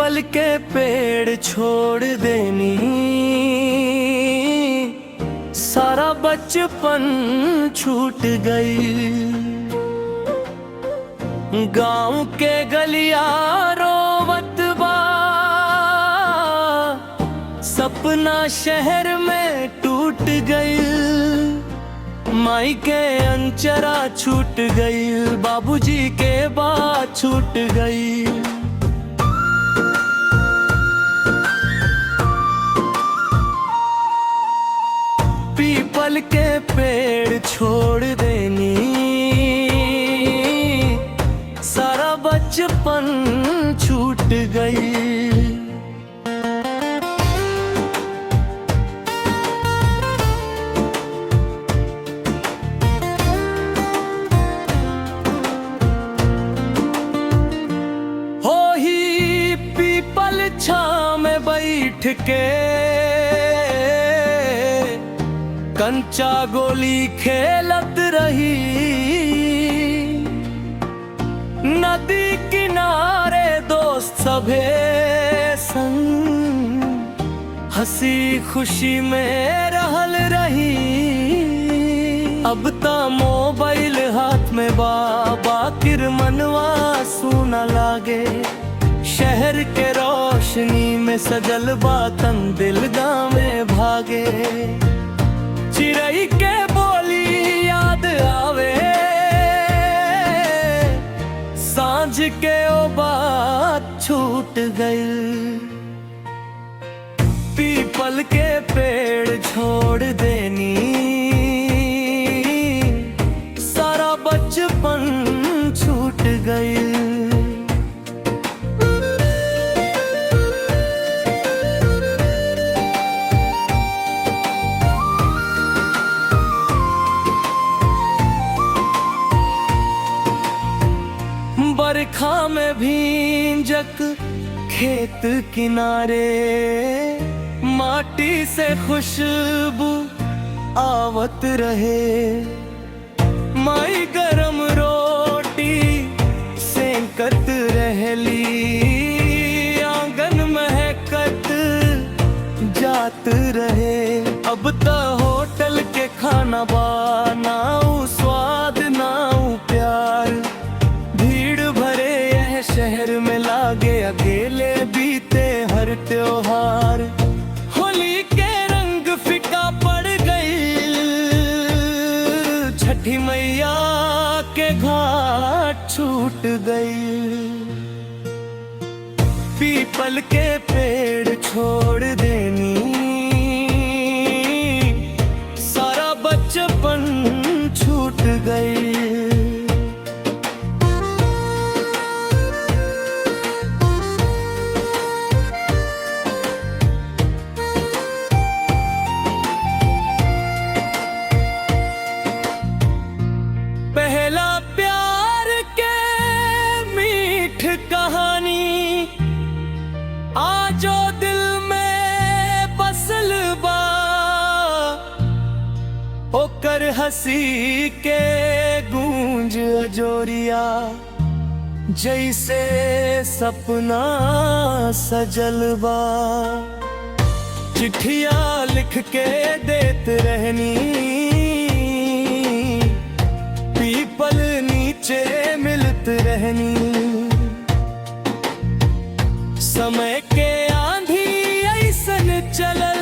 पीपल के पेड़ छोड़ देनी, सारा बचपन छूट गई। गांव के गलिया रोवत बा, सपना शहर में टूट गई। माई के अंचरा छूट गई, बाबूजी के बात छूट गई। पीपल के पेड़ छोड़ देनी, सारा बचपन छूट गई। हो ही पीपल छांव में बैठ के कंचा गोली खेलत रही। नदी किनारे दोस्त सभे संग हंसी खुशी में रहल रही। अब ता मोबाइल हाथ में बाकिर मनवा सुना लागे। शहर के रोशनी में सजल बातन दिल गाँव में भागे। चिड़ै के बोली याद आवे, सांझ के ओ बात छूट गई। पीपल के पेड़ छोड़ देनी, सारा बचपन छूट गई। बरखा में भींजक खेत किनारे, माटी से खुशबू आवत रहे। माई गरम रोटी सेंकत रहली, आंगन महकत जात रहे। अब तो होटल के खाना बनाऊ स्वाद नाऊ प्यार। शहर में लागे अकेले बीते हर त्योहार। होली के रंग फीका पड़ गई, छठी मैया के घाट छूट गई। पीपल के पेड़ छोड़ देनी, सारा बचपन छूट गई। पहला प्यार के मीठ कहानी आजो दिल में बसल बा। ओकर हंसी के गूंज अजोरिया, जैसे सपना सजल बा। चिट्ठिया लिख के देत रहनी, पीपल नीचे मिलत रहनी। समय के आंधी ऐसन चलल,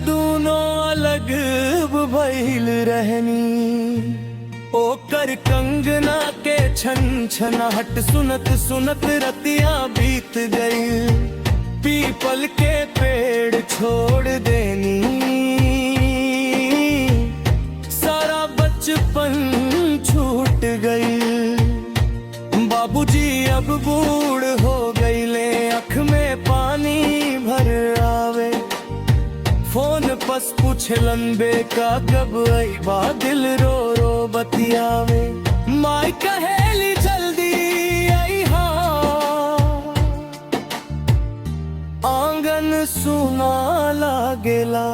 दोनों अलग भइल रहनी। ओकर कंगना के छन छनाहट सुनत सुनत रतिया बीत गई। पीपल के पेड़ छोड़ देनी, बचपन छूट गई। बाबूजी अब बूढ़ हो गईले, अख में पानी भर आवे। फोन पस पूछलन बेका कब अइबा, दिल रो रो बतियावे। माई कहेली जल्दी अइहा, आंगन सुना लागेला।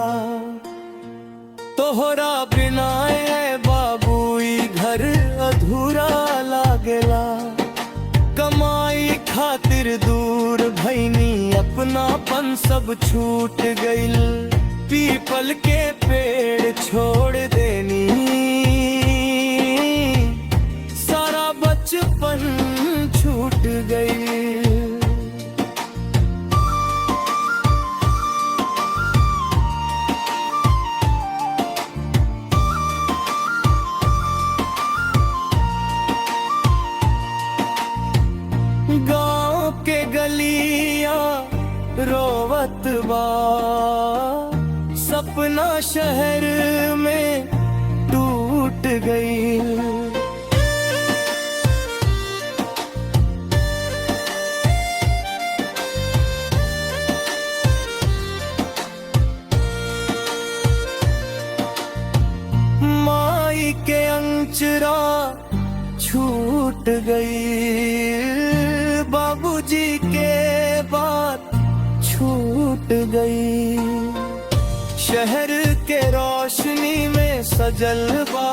तोहरा बिना बाबू घर अधूरा लागेला। कमाई अपनापन सब छूट गइल, पीपल के पेड़ छोड़ देनी, सारा बचपन छूट गइल। गाँव के गलियां रोवत बा, सपना शहर में टूट गई। माई के अंचरा छूट गई, बाबूजी के बात छूट गई। शहर के रोशनी में सजल बा